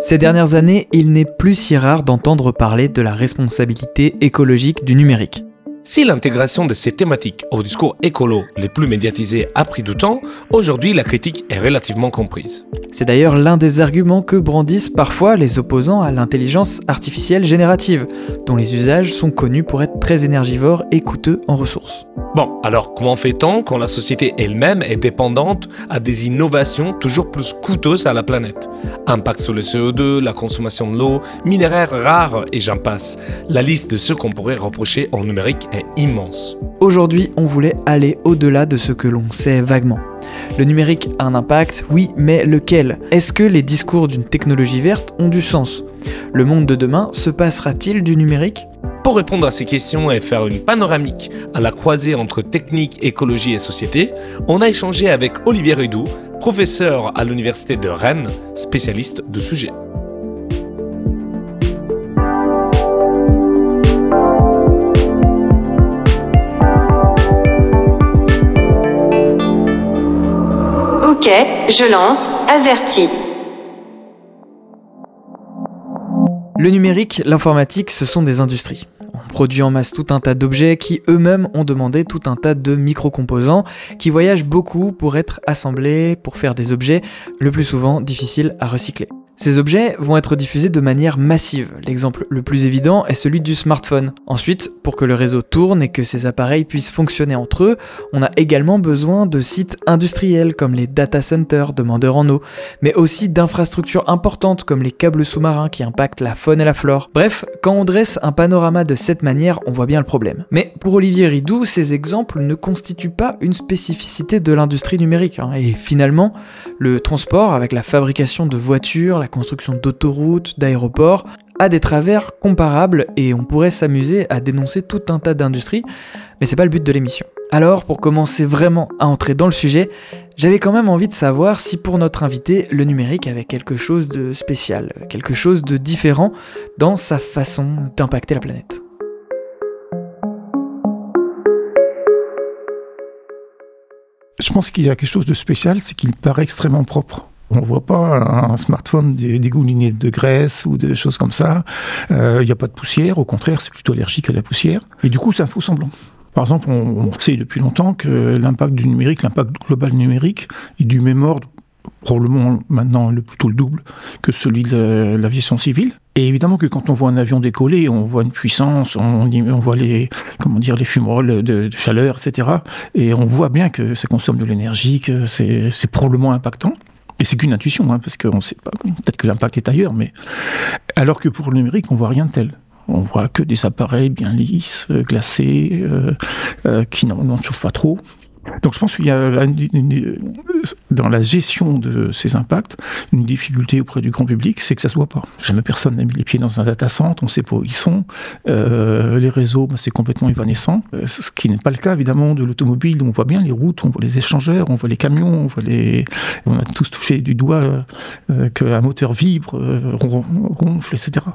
Ces dernières années, il n'est plus si rare d'entendre parler de la responsabilité écologique du numérique. Si l'intégration de ces thématiques au discours écolo les plus médiatisés a pris du temps, aujourd'hui la critique est relativement comprise. C'est d'ailleurs l'un des arguments que brandissent parfois les opposants à l'intelligence artificielle générative, dont les usages sont connus pour être très énergivores et coûteux en ressources. Bon, alors comment fait-on quand la société elle-même est dépendante à des innovations toujours plus coûteuses à la planète? Impact sur le CO2, la consommation de l'eau, minéraires rares et j'en passe. La liste de ce qu'on pourrait reprocher au numérique est immense. Aujourd'hui, on voulait aller au-delà de ce que l'on sait vaguement. Le numérique a un impact, oui, mais lequel? Est-ce que les discours d'une technologie verte ont du sens? Le monde de demain se passera-t-il du numérique? Pour répondre à ces questions et faire une panoramique à la croisée entre technique, écologie et société, on a échangé avec Olivier Ridoux, professeur à l'université de Rennes, spécialiste de sujet. Ok, je lance Azerty. Le numérique, l'informatique, ce sont des industries. On produit en masse tout un tas d'objets qui eux-mêmes ont demandé tout un tas de micro-composants qui voyagent beaucoup pour être assemblés, pour faire des objets le plus souvent difficiles à recycler. Ces objets vont être diffusés de manière massive. L'exemple le plus évident est celui du smartphone. Ensuite, pour que le réseau tourne et que ces appareils puissent fonctionner entre eux, on a également besoin de sites industriels comme les data centers, demandeurs en eau, mais aussi d'infrastructures importantes comme les câbles sous-marins qui impactent la faune et la flore. Bref, quand on dresse un panorama de cette manière, on voit bien le problème. Mais pour Olivier Ridoux, ces exemples ne constituent pas une spécificité de l'industrie numérique. Et finalement, le transport, avec la fabrication de voitures, la construction d'autoroutes, d'aéroports, a des travers comparables et on pourrait s'amuser à dénoncer tout un tas d'industries, mais c'est pas le but de l'émission. Alors, pour commencer vraiment à entrer dans le sujet, j'avais quand même envie de savoir si pour notre invité, le numérique avait quelque chose de spécial, quelque chose de différent dans sa façon d'impacter la planète. Je pense qu'il y a quelque chose de spécial, c'est qu'il paraît extrêmement propre. On ne voit pas un smartphone dégouliné de graisse ou de choses comme ça. Il n'y a pas de poussière, au contraire, c'est plutôt allergique à la poussière. Et du coup, c'est un faux semblant. Par exemple, on sait depuis longtemps que l'impact du numérique, l'impact global numérique, est du même ordre, probablement maintenant plutôt le double, que celui de l'aviation civile. Et évidemment que quand on voit un avion décoller, on voit une puissance, on voit les fumerolles de chaleur, etc. Et on voit bien que ça consomme de l'énergie, que c'est probablement impactant. Et c'est qu'une intuition, parce qu'on ne sait pas, peut-être que l'impact est ailleurs, mais alors que pour le numérique, on ne voit rien de tel. On voit que des appareils bien lisses, glacés, qui n'en chauffent pas trop. Donc je pense qu'il y a dans la gestion de ces impacts, une difficulté auprès du grand public, c'est que ça ne se voit pas. Jamais personne n'a mis les pieds dans un data center, on ne sait pas où ils sont. Les réseaux, c'est complètement évanescent. Ce qui n'est pas le cas évidemment de l'automobile, où on voit bien les routes, on voit les échangeurs, on voit les camions, on a tous touché du doigt qu'un moteur vibre, ronfle, etc.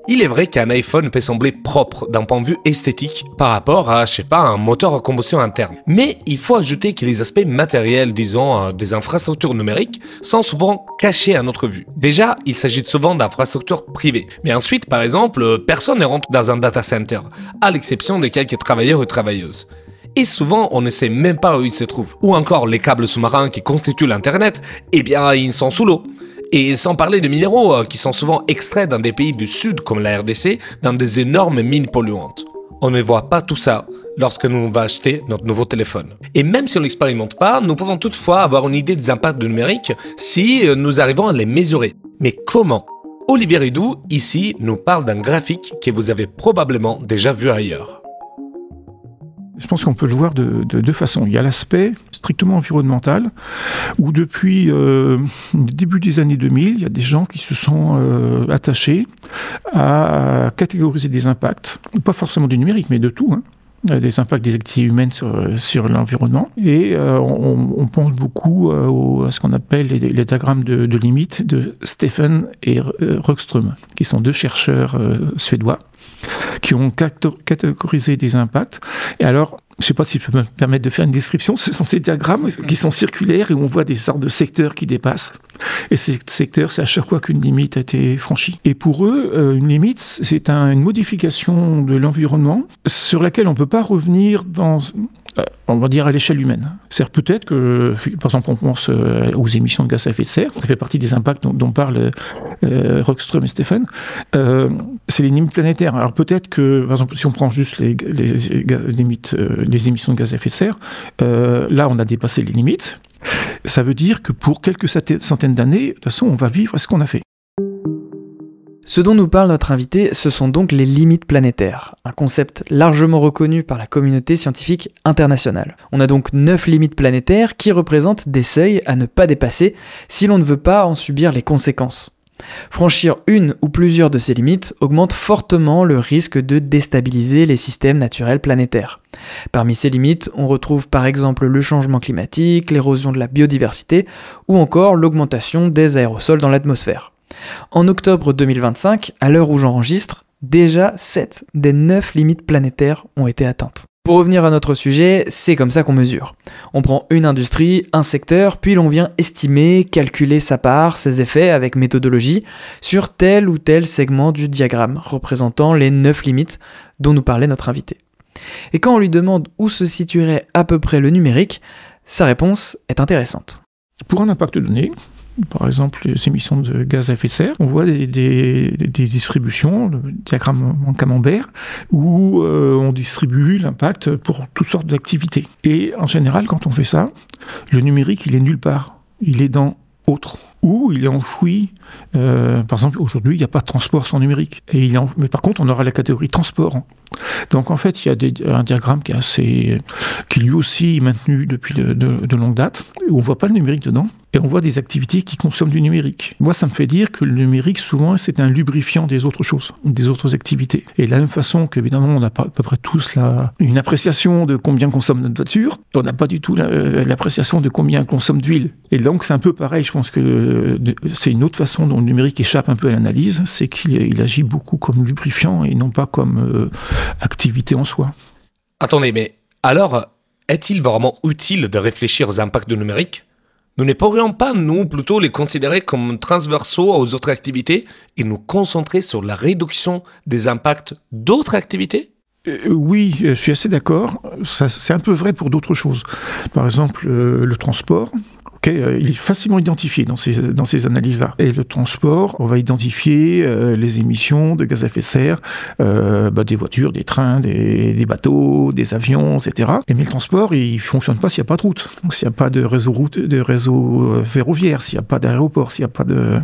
Il est vrai qu'un iPhone peut sembler propre d'un point de vue esthétique par rapport à, un moteur à combustion interne. Mais il faut ajouter que les aspects matériels, disons, des infrastructures numériques, sont souvent cachés à notre vue. Déjà, il s'agit souvent d'infrastructures privées. Mais ensuite, par exemple, personne ne rentre dans un data center, à l'exception de quelques travailleurs et travailleuses. Et souvent, on ne sait même pas où ils se trouvent. Ou encore, les câbles sous-marins qui constituent l'Internet, ils sont sous l'eau. Et sans parler de minéraux qui sont souvent extraits dans des pays du sud comme la RDC, dans des énormes mines polluantes. On ne voit pas tout ça lorsque nous va acheter notre nouveau téléphone. Et même si on n'expérimente pas, nous pouvons toutefois avoir une idée des impacts du numérique si nous arrivons à les mesurer. Mais comment? Olivier Ridoux, ici, nous parle d'un graphique que vous avez probablement déjà vu ailleurs. Je pense qu'on peut le voir de deux façons. Il y a l'aspect strictement environnemental, où depuis le début des années 2000, il y a des gens qui se sont attachés à catégoriser des impacts, pas forcément du numérique, mais de tout, des impacts des activités humaines sur l'environnement. Et on pense beaucoup à ce qu'on appelle les diagrammes de limite de Stefan et Röckström, qui sont deux chercheurs suédois, qui ont catégorisé des impacts. Et alors, je ne sais pas si je peux me permettre de faire une description, ce sont ces diagrammes qui sont circulaires et où on voit des sortes de secteurs qui dépassent. Et ces secteurs, c'est à chaque fois qu'une limite a été franchie. Et pour eux, une limite, c'est une modification de l'environnement sur laquelle on ne peut pas revenir on va dire à l'échelle humaine. C'est-à-dire peut-être que, par exemple, on pense aux émissions de gaz à effet de serre, ça fait partie des impacts dont parlent Rockström et Stephen, c'est les limites planétaires. Alors peut-être que, par exemple, si on prend juste les émissions de gaz à effet de serre, là on a dépassé les limites. Ça veut dire que pour quelques centaines d'années, de toute façon, on va vivre à ce qu'on a fait. Ce dont nous parle notre invité, ce sont donc les limites planétaires, un concept largement reconnu par la communauté scientifique internationale. On a donc 9 limites planétaires qui représentent des seuils à ne pas dépasser si l'on ne veut pas en subir les conséquences. Franchir une ou plusieurs de ces limites augmente fortement le risque de déstabiliser les systèmes naturels planétaires. Parmi ces limites, on retrouve par exemple le changement climatique, l'érosion de la biodiversité ou encore l'augmentation des aérosols dans l'atmosphère. En octobre 2025, à l'heure où j'enregistre, déjà 7 des 9 limites planétaires ont été atteintes. Pour revenir à notre sujet, c'est comme ça qu'on mesure. On prend une industrie, un secteur, puis l'on vient estimer, calculer sa part, ses effets avec méthodologie, sur tel ou tel segment du diagramme, représentant les 9 limites dont nous parlait notre invité. Et quand on lui demande où se situerait à peu près le numérique, sa réponse est intéressante. Pour un impact donné, par exemple les émissions de gaz à effet de serre, on voit des distributions, le diagramme en camembert, où on distribue l'impact pour toutes sortes d'activités. Et en général, quand on fait ça, le numérique, il est nulle part. Il est dans autre, ou il est enfoui. Par exemple, aujourd'hui, il n'y a pas de transport sans numérique. Mais par contre, on aura la catégorie transport. Donc en fait, il y a un diagramme qui lui aussi est maintenu depuis de longue date, où on ne voit pas le numérique dedans, et on voit des activités qui consomment du numérique. Moi, ça me fait dire que le numérique, souvent, c'est un lubrifiant des autres choses, des autres activités. Et de la même façon qu'évidemment, on a à peu près tous une appréciation de combien consomme notre voiture, on n'a pas du tout l'appréciation de combien consomme d'huile. Et donc, c'est un peu pareil, je pense que c'est une autre façon dont le numérique échappe un peu à l'analyse, c'est qu'il agit beaucoup comme lubrifiant et non pas comme activité en soi. Attendez, mais alors, est-il vraiment utile de réfléchir aux impacts du numérique ? Nous ne pourrions pas, nous, plutôt les considérer comme transversaux aux autres activités et nous concentrer sur la réduction des impacts d'autres activités ? Oui, je suis assez d'accord. C'est un peu vrai pour d'autres choses. Par exemple, le transport. Il est facilement identifié dans ces analyses-là. Et le transport, on va identifier les émissions de gaz à effet de serre des voitures, des trains, des bateaux, des avions, etc. Mais le transport, il ne fonctionne pas s'il n'y a pas de route, s'il n'y a pas de réseau ferroviaire, s'il n'y a pas d'aéroport, s'il n'y a pas de...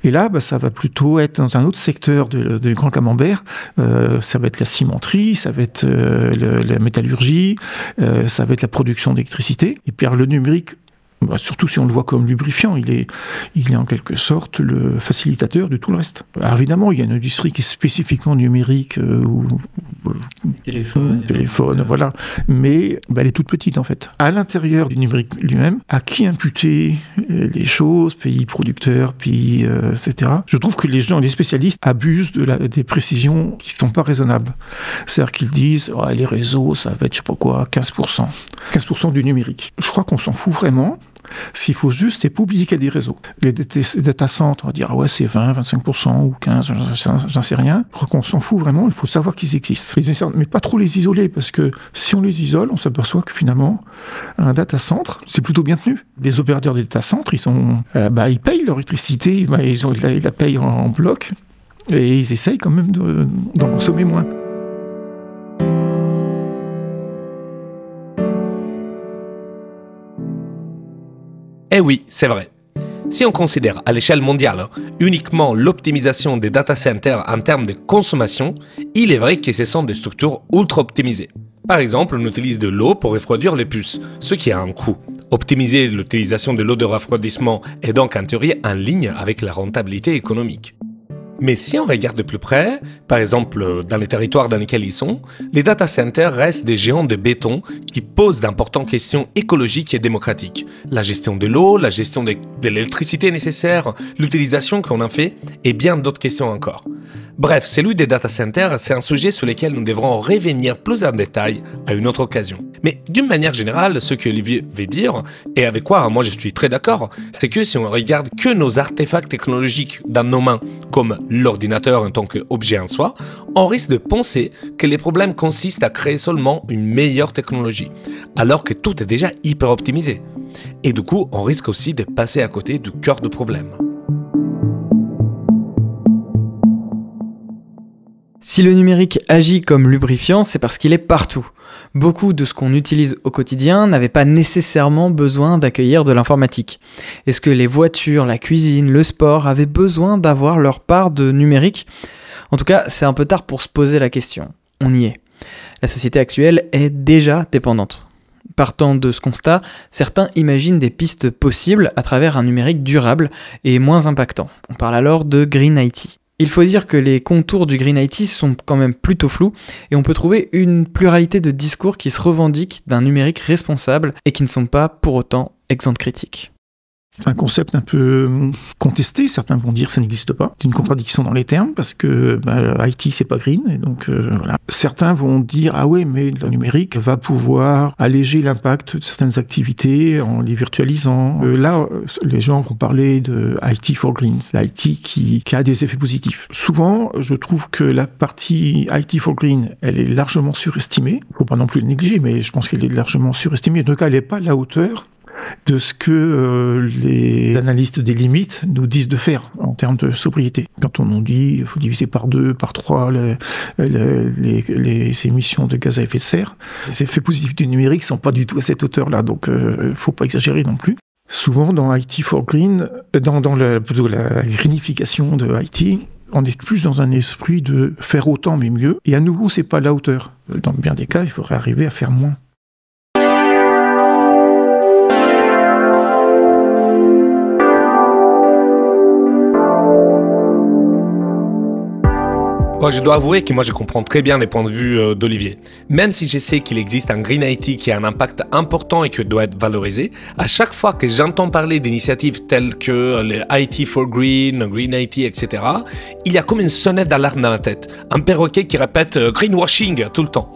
Et là, ça va plutôt être dans un autre secteur de Grand Camembert. Ça va être la cimenterie, ça va être la métallurgie, ça va être la production d'électricité. Et puis le numérique, surtout si on le voit comme lubrifiant, il est en quelque sorte le facilitateur de tout le reste. Alors évidemment, il y a une industrie qui est spécifiquement numérique, téléphone, voilà, mais elle est toute petite en fait. À l'intérieur du numérique lui-même, à qui imputer les choses, pays producteurs, pays, etc. Je trouve que les spécialistes abusent des précisions qui ne sont pas raisonnables. C'est-à-dire qu'ils disent les réseaux, ça va être, je sais pas quoi, 15%. 15% du numérique. Je crois qu'on s'en fout vraiment. S'il faut juste, c'est pas oublier qu'il y a des réseaux. Les data centers, on va dire, c'est 20, 25% ou 15%, j'en sais rien. Je crois qu'on s'en fout vraiment, il faut savoir qu'ils existent. Mais pas trop les isoler, parce que si on les isole, on s'aperçoit que finalement, un data center, c'est plutôt bien tenu. Les opérateurs des data centers, ils payent leur électricité, ils la payent en bloc, et ils essayent quand même d'en consommer moins. Eh oui, c'est vrai. Si on considère à l'échelle mondiale uniquement l'optimisation des data centers en termes de consommation, il est vrai que ce sont des structures ultra optimisées. Par exemple, on utilise de l'eau pour refroidir les puces, ce qui a un coût. Optimiser l'utilisation de l'eau de refroidissement est donc en théorie en ligne avec la rentabilité économique. Mais si on regarde de plus près, par exemple dans les territoires dans lesquels ils sont, les data centers restent des géants de béton qui posent d'importantes questions écologiques et démocratiques. La gestion de l'eau, la gestion des de l'électricité nécessaire, l'utilisation qu'on en fait et bien d'autres questions encore. Bref, celui des data centers, c'est un sujet sur lequel nous devrons revenir plus en détail à une autre occasion. Mais d'une manière générale, ce que Olivier veut dire, et avec quoi moi je suis très d'accord, c'est que si on regarde que nos artefacts technologiques dans nos mains, comme l'ordinateur en tant qu'objet en soi, on risque de penser que les problèmes consistent à créer seulement une meilleure technologie, alors que tout est déjà hyper optimisé. Et du coup, on risque aussi de passer à côté du cœur du problème. Si le numérique agit comme lubrifiant, c'est parce qu'il est partout. Beaucoup de ce qu'on utilise au quotidien n'avait pas nécessairement besoin d'accueillir de l'informatique. Est-ce que les voitures, la cuisine, le sport avaient besoin d'avoir leur part de numérique ? En tout cas, c'est un peu tard pour se poser la question. On y est. La société actuelle est déjà dépendante. Partant de ce constat, certains imaginent des pistes possibles à travers un numérique durable et moins impactant. On parle alors de Green IT. Il faut dire que les contours du Green IT sont quand même plutôt flous et on peut trouver une pluralité de discours qui se revendiquent d'un numérique responsable et qui ne sont pas pour autant exempts de critiques. C'est un concept un peu contesté, certains vont dire que ça n'existe pas. C'est une contradiction dans les termes parce que IT c'est pas green, et donc voilà. Certains vont dire ah ouais mais le numérique va pouvoir alléger l'impact de certaines activités en les virtualisant. Là les gens vont parler de IT for green, c'est l'IT qui a des effets positifs. Souvent je trouve que la partie IT for green elle est largement surestimée. Il faut pas non plus le négliger, mais je pense qu'elle est largement surestimée. En tout cas elle n'est pas à la hauteur de ce que les analystes des limites nous disent de faire en termes de sobriété. Quand on nous dit qu'il faut diviser par 2, par 3 les émissions de gaz à effet de serre, les effets positifs du numérique ne sont pas du tout à cette hauteur-là, donc il ne faut pas exagérer non plus. Souvent dans IT for Green, dans la greenification de IT, on est plus dans un esprit de faire autant mais mieux, et à nouveau c'est pas à la hauteur. Dans bien des cas, il faudrait arriver à faire moins. Bon, je dois avouer que moi je comprends très bien les points de vue d'Olivier. Même si je sais qu'il existe un Green IT qui a un impact important et qui doit être valorisé, à chaque fois que j'entends parler d'initiatives telles que les IT for Green, Green IT, etc., il y a comme une sonnette d'alarme dans ma tête, un perroquet qui répète greenwashing tout le temps.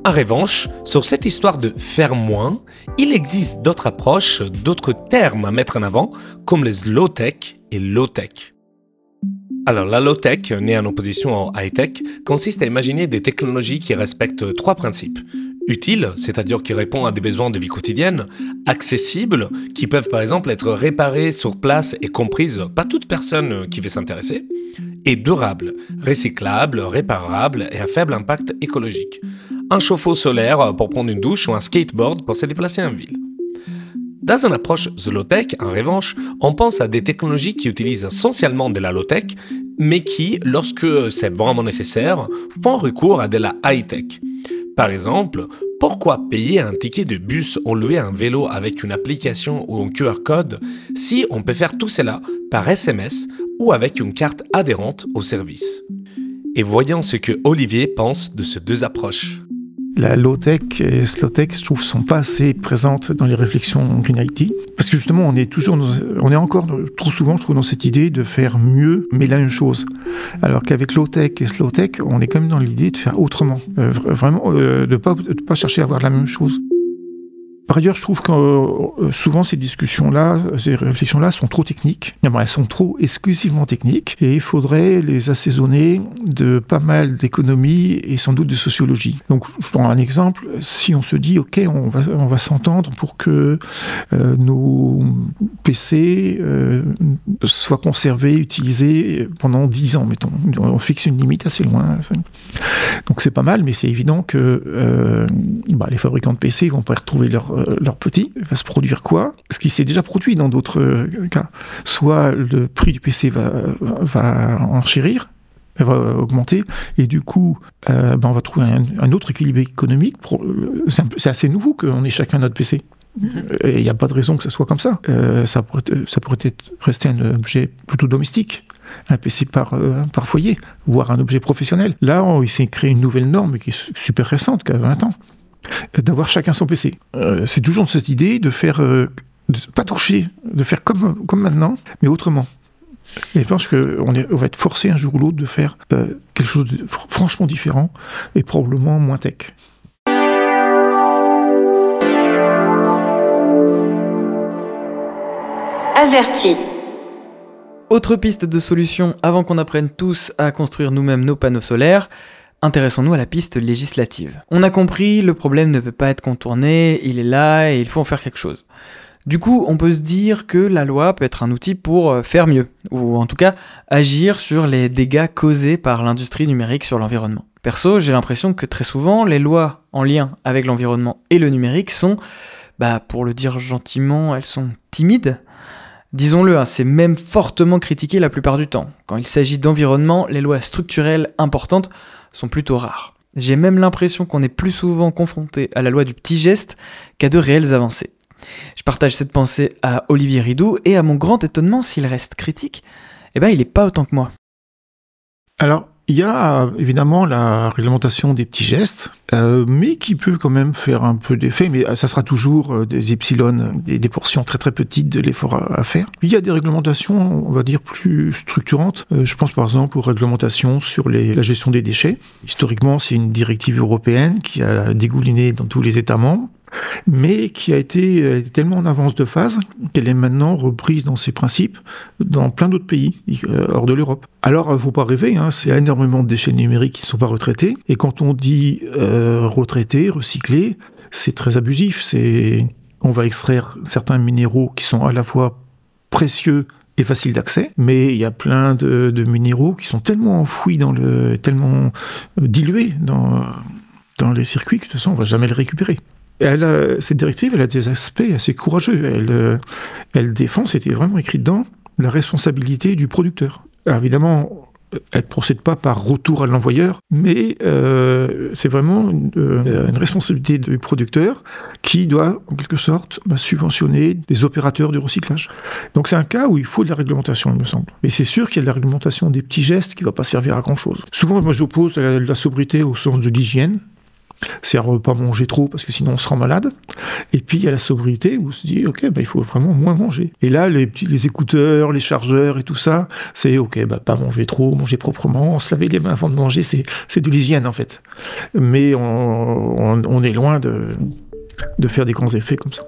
En revanche, sur cette histoire de faire moins, il existe d'autres approches, d'autres termes à mettre en avant, comme les low-tech et low-tech. Alors, la low-tech, née en opposition au high-tech, consiste à imaginer des technologies qui respectent 3 principes. Utiles, c'est-à-dire qui répondent à des besoins de vie quotidienne. Accessibles, qui peuvent par exemple être réparées sur place et comprises par toute personne qui veut s'intéresser. Et durables, recyclables, réparables et à faible impact écologique. Un chauffe-eau solaire pour prendre une douche ou un skateboard pour se déplacer en ville. Dans une approche low-tech, en revanche, on pense à des technologies qui utilisent essentiellement de la low-tech, mais qui, lorsque c'est vraiment nécessaire, font recours à de la high-tech. Par exemple, pourquoi payer un ticket de bus ou louer un vélo avec une application ou un QR code si on peut faire tout cela par SMS ou avec une carte adhérente au service? Et voyons ce que Olivier pense de ces 2 approches. La low-tech et slow-tech, je trouve, sont pas assez présentes dans les réflexions Green IT. Parce que justement, on est encore trop souvent, je trouve, dans cette idée de faire mieux, mais la même chose. Alors qu'avec low-tech et slow-tech, on est quand même dans l'idée de faire autrement. Vraiment, de pas chercher à avoir la même chose. Par ailleurs, je trouve que souvent ces réflexions-là sont trop techniques. Elles sont trop exclusivement techniques et il faudrait les assaisonner de pas mal d'économie et sans doute de sociologie. Donc, je prends un exemple. Si on se dit, OK, on va s'entendre pour que nos PC soient conservés, utilisés pendant 10 ans, mettons. On fixe une limite assez loin. Donc, c'est pas mal, mais c'est évident que les fabricants de PC vont pas retrouver leur petit. Va se produire quoi? Ce qui s'est déjà produit dans d'autres cas. Soit le prix du PC va enchérir, va augmenter, et du coup, on va trouver un autre équilibre économique. C'est assez nouveau qu'on ait chacun notre PC. Et il n'y a pas de raison que ce soit comme ça. Ça pourrait rester un objet plutôt domestique. Un PC par foyer, voire un objet professionnel. Là, il s'est créé une nouvelle norme qui est super récente, qui a 20 ans. D'avoir chacun son PC. C'est toujours cette idée de faire de ne pas toucher, de faire comme maintenant, mais autrement. Et je pense qu'on va être forcé un jour ou l'autre de faire quelque chose de franchement différent et probablement moins tech. Azerty. Autre piste de solution avant qu'on apprenne tous à construire nous-mêmes nos panneaux solaires, intéressons-nous à la piste législative. On a compris, le problème ne peut pas être contourné, il est là et il faut en faire quelque chose. Du coup, on peut se dire que la loi peut être un outil pour faire mieux, ou en tout cas agir sur les dégâts causés par l'industrie numérique sur l'environnement. Perso, j'ai l'impression que très souvent, les lois en lien avec l'environnement et le numérique sont, pour le dire gentiment, elles sont timides. Disons-le, c'est même fortement critiqué la plupart du temps. Quand il s'agit d'environnement, les lois structurelles importantes sont plutôt rares. J'ai même l'impression qu'on est plus souvent confronté à la loi du petit geste qu'à de réelles avancées. Je partage cette pensée à Olivier Ridoux et à mon grand étonnement, s'il reste critique, il n'est pas autant que moi. Alors, il y a évidemment la réglementation des petits gestes, mais qui peut quand même faire un peu d'effet, mais ça sera toujours des epsilon, des portions très très petites de l'effort à faire. Il y a des réglementations, on va dire, plus structurantes. Je pense par exemple aux réglementations sur la gestion des déchets. Historiquement, c'est une directive européenne qui a dégouliné dans tous les États membres, mais qui a été tellement en avance de phase qu'elle est maintenant reprise dans ses principes dans plein d'autres pays hors de l'Europe. Alors, il ne faut pas rêver, c'est énormément de déchets numériques qui ne sont pas retraités, et quand on dit retraités, recyclés, c'est très abusif. On va extraire certains minéraux qui sont à la fois précieux et faciles d'accès, mais il y a plein de minéraux qui sont tellement enfouis tellement dilués dans les circuits que de toute façon, on ne va jamais les récupérer. Cette directive, elle a des aspects assez courageux. Elle défend, c'était vraiment écrit dedans, la responsabilité du producteur. Alors évidemment, elle ne procède pas par retour à l'envoyeur, mais c'est vraiment une responsabilité du producteur qui doit, en quelque sorte, subventionner des opérateurs du recyclage. Donc c'est un cas où il faut de la réglementation, il me semble. Mais c'est sûr qu'il y a de la réglementation des petits gestes qui ne va pas servir à grand-chose. Souvent, moi j'oppose la sobriété au sens de l'hygiène. C'est-à-dire pas manger trop parce que sinon on se rend malade. Et puis il y a la sobriété où on se dit ok, il faut vraiment moins manger. Et là les écouteurs, les chargeurs et tout ça, c'est ok, pas manger trop, manger proprement, se laver les mains avant de manger, c'est de l'hygiène en fait. Mais on est loin de faire des grands effets comme ça.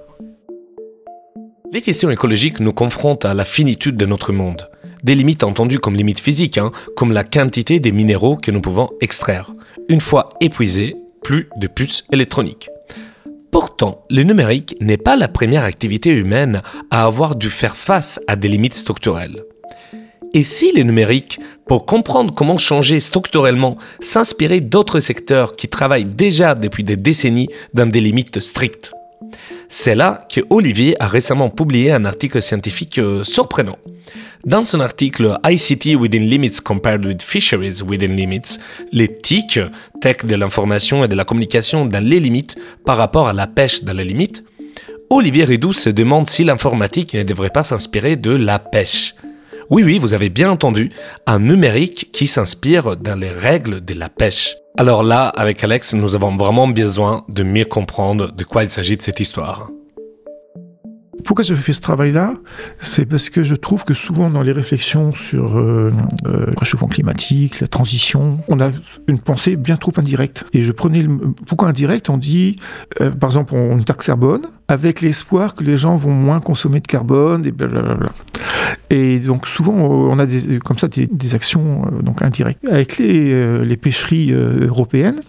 Les questions écologiques nous confrontent à la finitude de notre monde. Des limites entendues comme limites physiques, comme la quantité des minéraux que nous pouvons extraire. Une fois épuisés, plus de puces électroniques. Pourtant, le numérique n'est pas la première activité humaine à avoir dû faire face à des limites structurelles. Et si le numérique, pour comprendre comment changer structurellement, s'inspirait d'autres secteurs qui travaillent déjà depuis des décennies dans des limites strictes? C'est là que Olivier a récemment publié un article scientifique surprenant. Dans son article ICT Within Limits Compared with Fisheries Within Limits, les TIC, Tech de l'information et de la communication dans les limites par rapport à la pêche dans les limites, Olivier Ridoux se demande si l'informatique ne devrait pas s'inspirer de la pêche. Oui, vous avez bien entendu, un numérique qui s'inspire dans les règles de la pêche. Alors là, avec Alex, nous avons vraiment besoin de mieux comprendre de quoi il s'agit de cette histoire. Pourquoi je fais ce travail-là? C'est parce que je trouve que souvent dans les réflexions sur le réchauffement climatique, la transition, on a une pensée bien trop indirecte. Et je prenais pourquoi indirect? On dit, par exemple, on taxe carbone avec l'espoir que les gens vont moins consommer de carbone et blablabla. Et donc souvent on a comme ça des actions donc indirectes. Avec les pêcheries européennes,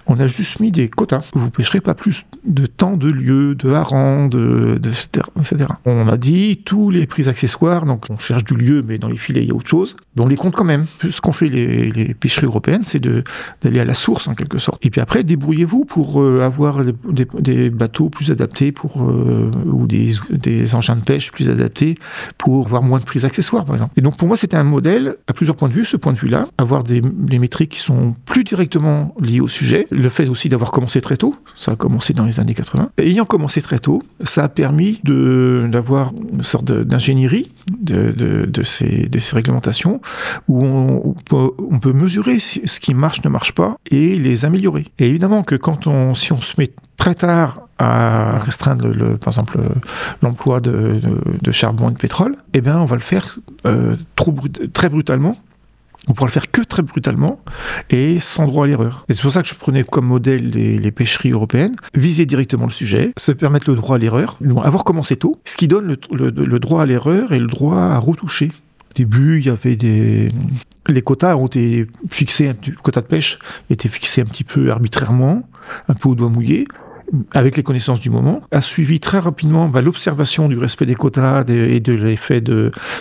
on a juste mis des quotas. Vous ne pêcherez pas plus de temps, de lieux, de harengs, etc. On a dit tous les prix accessoires, donc on cherche du lieu, mais dans les filets, il y a autre chose. Mais on les compte quand même. Ce qu'ont fait les pêcheries européennes, c'est d'aller à la source, en quelque sorte. Et puis après, débrouillez-vous pour avoir des bateaux plus adaptés ou des engins de pêche plus adaptés pour avoir moins de prix accessoires, par exemple. Et donc, pour moi, c'était un modèle, à plusieurs points de vue, ce point de vue-là, avoir des métriques qui sont plus directement liées au sujet. Le fait aussi d'avoir commencé très tôt, ça a commencé dans les années 80. Et ayant commencé très tôt, ça a permis d'avoir une sorte d'ingénierie de ces réglementations où on peut mesurer ce qui marche, ne marche pas et les améliorer. Et évidemment que si on se met très tard à restreindre, par exemple, l'emploi de charbon et de pétrole, eh bien, on va le faire très brutalement. On pourra le faire que très brutalement et sans droit à l'erreur. Et c'est pour ça que je prenais comme modèle les pêcheries européennes, viser directement le sujet, se permettre le droit à l'erreur, avoir commencé tôt, ce qui donne le droit à l'erreur et le droit à retoucher. Au début, il y avait les quotas ont été fixés, les quotas de pêche étaient fixés un petit peu arbitrairement, un peu au doigt mouillé, avec les connaissances du moment, a suivi très rapidement l'observation du respect des quotas et de l'effet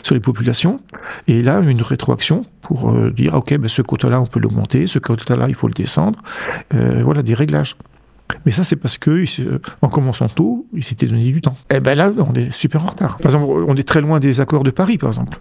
sur les populations. Et là, une rétroaction pour dire, ok, ce quota-là, on peut l'augmenter, ce quota-là, il faut le descendre. Voilà, des réglages. Mais ça, c'est parce que, en commençant tôt, ils s'étaient donné du temps. Et bien là, on est super en retard. Par exemple, on est très loin des accords de Paris, par exemple.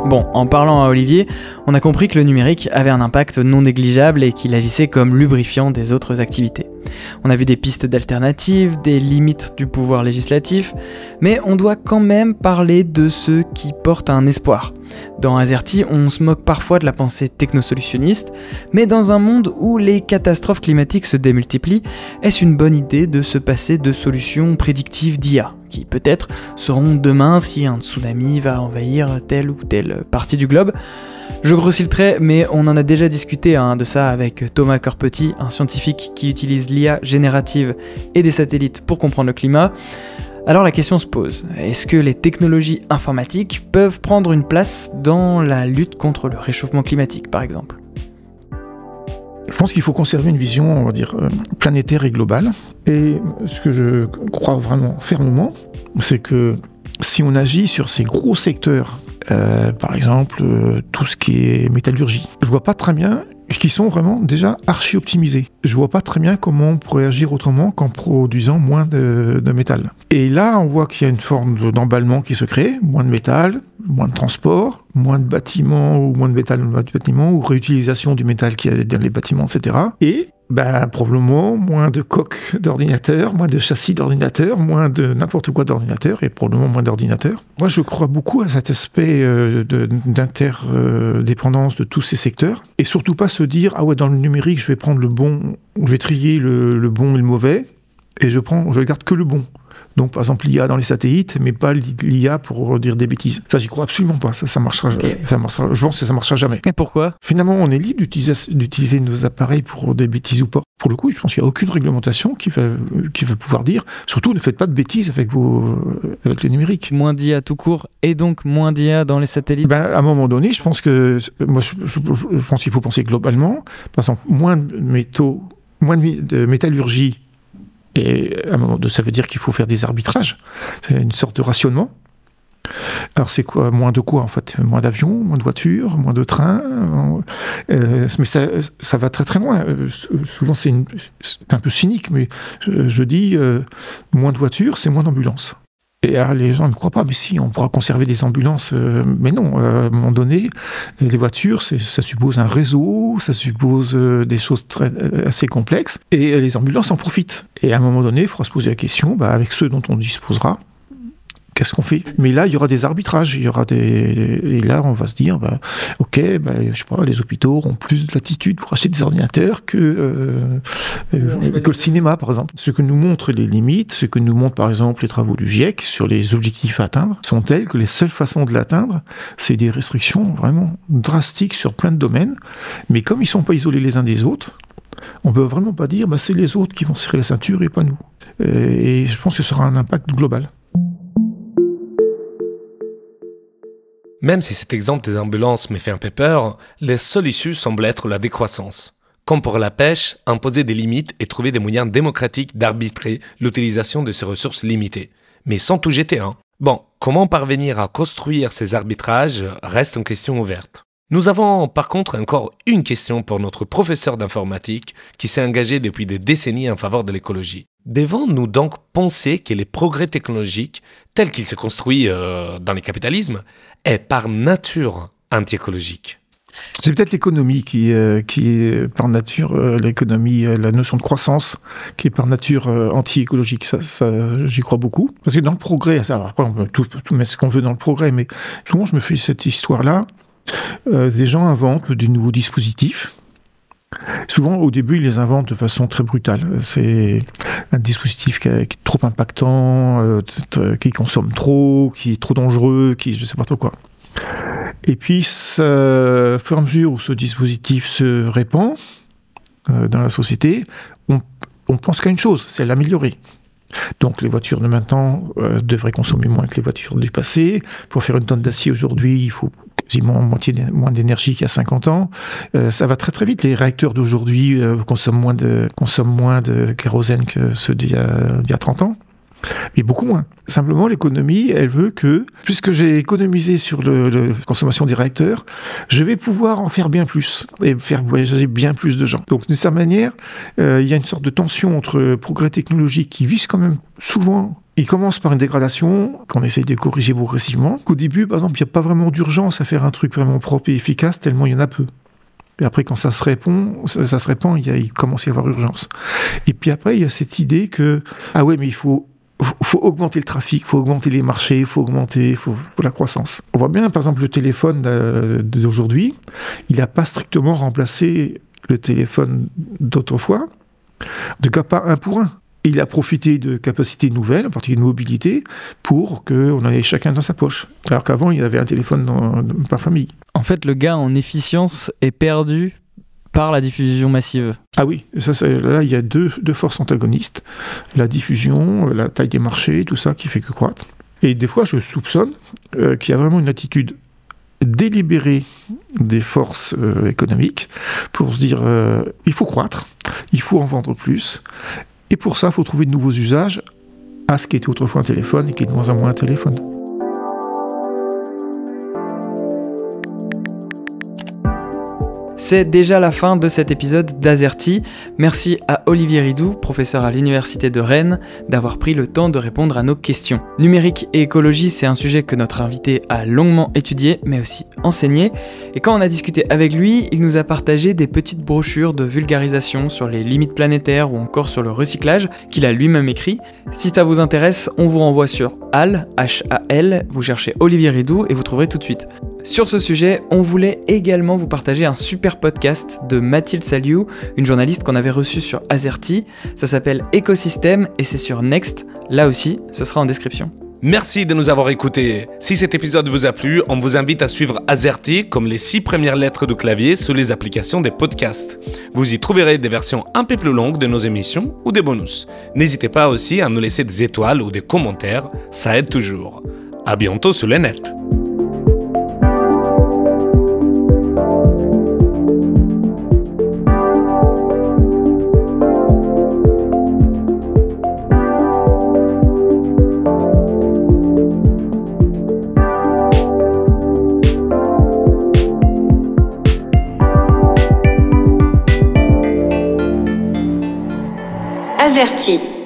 Bon, en parlant à Olivier, on a compris que le numérique avait un impact non négligeable et qu'il agissait comme lubrifiant des autres activités. On a vu des pistes d'alternatives, des limites du pouvoir législatif, mais on doit quand même parler de ceux qui portent un espoir. Dans Azerty, on se moque parfois de la pensée technosolutionniste, mais dans un monde où les catastrophes climatiques se démultiplient, est-ce une bonne idée de se passer de solutions prédictives d'IA, qui peut-être seront demain si un tsunami va envahir telle ou telle partie du globe? Je grossis le trait, mais on en a déjà discuté de ça avec Thomas Corpetti, un scientifique qui utilise l'IA générative et des satellites pour comprendre le climat. Alors la question se pose, est-ce que les technologies informatiques peuvent prendre une place dans la lutte contre le réchauffement climatique, par exemple ? Je pense qu'il faut conserver une vision, on va dire, planétaire et globale. Et ce que je crois vraiment fermement, c'est que si on agit sur ces gros secteurs, par exemple tout ce qui est métallurgie, je vois pas très bien, qui sont vraiment déjà archi-optimisés. Je vois pas très bien comment on pourrait agir autrement qu'en produisant moins de métal. Et là, on voit qu'il y a une forme d'emballement qui se crée, moins de métal, moins de transport, moins de bâtiments, ou moins de métal dans les bâtiments, ou réutilisation du métal qui est dans les bâtiments, etc. Et probablement moins de coques d'ordinateurs, moins de châssis d'ordinateurs, moins de n'importe quoi d'ordinateurs, et probablement moins d'ordinateurs. Moi, je crois beaucoup à cet aspect d'interdépendance de tous ces secteurs, et surtout pas se dire, ah ouais, dans le numérique, je vais prendre le bon, je vais trier le bon et le mauvais, et je garde que le bon. Donc, par exemple, l'IA dans les satellites, mais pas l'IA pour dire des bêtises. Ça, j'y crois absolument pas. Ça marchera. Okay. Je pense que ça marchera jamais. Et pourquoi ? Finalement, on est libre d'utiliser nos appareils pour des bêtises ou pas. Pour le coup, je pense qu'il n'y a aucune réglementation qui va pouvoir dire, surtout, ne faites pas de bêtises avec le numérique. Moins d'IA tout court, et donc moins d'IA dans les satellites. À un moment donné, je pense je pense qu'il faut penser globalement. Par exemple, moins de métallurgie. Et à un moment donné, ça veut dire qu'il faut faire des arbitrages. C'est une sorte de rationnement. Alors c'est quoi ? Moins de quoi en fait ? Moins d'avions, moins de voitures, moins de trains. Mais ça va très très loin. Souvent c'est un peu cynique, mais je dis moins de voitures, c'est moins d'ambulances. Et alors, les gens ne me croient pas, mais si, on pourra conserver des ambulances. Mais non, à un moment donné, les voitures, ça suppose un réseau, ça suppose des choses assez complexes, et les ambulances en profitent. Et à un moment donné, il faudra se poser la question, avec ceux dont on disposera, qu'est-ce qu'on fait ? Mais là, il y aura des arbitrages, et là, on va se dire, ok, je sais pas, les hôpitaux auront plus de latitude pour acheter des ordinateurs que le cinéma, par exemple. Ce que nous montrent les limites, ce que nous montrent, par exemple, les travaux du GIEC sur les objectifs à atteindre, sont tels que les seules façons de l'atteindre, c'est des restrictions vraiment drastiques sur plein de domaines. Mais comme ils sont pas isolés les uns des autres, on peut vraiment pas dire, c'est les autres qui vont serrer la ceinture et pas nous. Et je pense que ce sera un impact global. Même si cet exemple des ambulances me fait un peu peur, la seule issue semble être la décroissance. Comme pour la pêche, imposer des limites et trouver des moyens démocratiques d'arbitrer l'utilisation de ces ressources limitées. Mais sans tout jeter, Bon, comment parvenir à construire ces arbitrages reste une question ouverte. Nous avons par contre encore une question pour notre professeur d'informatique qui s'est engagé depuis des décennies en faveur de l'écologie. Devons-nous donc penser que les progrès technologiques, tels qu'ils se construisent dans le capitalisme, est par nature anti-écologique ? C'est peut-être l'économie qui est par nature, l'économie, la notion de croissance, qui est par nature anti-écologique. Ça, j'y crois beaucoup. Parce que dans le progrès, après on peut tout mettre ce qu'on veut dans le progrès, mais souvent je me fais cette histoire-là, des gens inventent des nouveaux dispositifs. Souvent, au début, ils les inventent de façon très brutale. C'est un dispositif qui est trop impactant, qui consomme trop, qui est trop dangereux, qui je ne sais pas trop quoi. Et puis, au fur et à mesure où ce dispositif se répand dans la société, on pense qu'à une chose, c'est l'améliorer. Donc les voitures de maintenant devraient consommer moins que les voitures du passé. Pour faire une tonne d'acier aujourd'hui, il faut quasiment moins d'énergie qu'il y a 50 ans. Ça va très très vite. Les réacteurs d'aujourd'hui consomment moins de kérosène que ceux d'il y a 30 ans. Mais beaucoup moins. Simplement, l'économie, elle veut que, puisque j'ai économisé sur la consommation des réacteurs, je vais pouvoir en faire bien plus et faire voyager bien plus de gens. Donc, d'une certaine manière, il y a une sorte de tension entre progrès technologique qui vise quand même souvent. Il commence par une dégradation qu'on essaye de corriger progressivement. Qu'au début, par exemple, il n'y a pas vraiment d'urgence à faire un truc vraiment propre et efficace, tellement il y en a peu. Et après, quand ça se répand, il commence à y avoir urgence. Et puis après, il y a cette idée que, ah ouais, mais il faut augmenter le trafic, il faut augmenter les marchés, il faut la croissance. On voit bien, par exemple, le téléphone d'aujourd'hui, il n'a pas strictement remplacé le téléphone d'autrefois, de cas pas un pour un. Il a profité de capacités nouvelles, en particulier de mobilité, pour qu'on en ait chacun dans sa poche. Alors qu'avant, il y avait un téléphone par famille. En fait, le gain en efficience est perdu par la diffusion massive. Ah oui, là il y a deux forces antagonistes, la diffusion, la taille des marchés, tout ça qui fait que croître. Et des fois je soupçonne qu'il y a vraiment une attitude délibérée des forces économiques pour se dire il faut croître, il faut en vendre plus, et pour ça il faut trouver de nouveaux usages à ce qui était autrefois un téléphone et qui est de moins en moins un téléphone. C'est déjà la fin de cet épisode d'Azerty. Merci à Olivier Ridou, professeur à l'Université de Rennes, d'avoir pris le temps de répondre à nos questions. Numérique et écologie, c'est un sujet que notre invité a longuement étudié, mais aussi enseigné. Et quand on a discuté avec lui, il nous a partagé des petites brochures de vulgarisation sur les limites planétaires ou encore sur le recyclage qu'il a lui-même écrit. Si ça vous intéresse, on vous renvoie sur HAL, H-A-L, vous cherchez Olivier Ridou et vous trouverez tout de suite. Sur ce sujet, on voulait également vous partager un super podcast de Mathilde Saliou, une journaliste qu'on avait reçue sur Azerty. Ça s'appelle Écosystème et c'est sur Next. Là aussi, ce sera en description. Merci de nous avoir écoutés. Si cet épisode vous a plu, on vous invite à suivre Azerty comme les 6 premières lettres de clavier sur les applications des podcasts. Vous y trouverez des versions un peu plus longues de nos émissions ou des bonus. N'hésitez pas aussi à nous laisser des étoiles ou des commentaires, ça aide toujours. À bientôt sur le net. Azerty.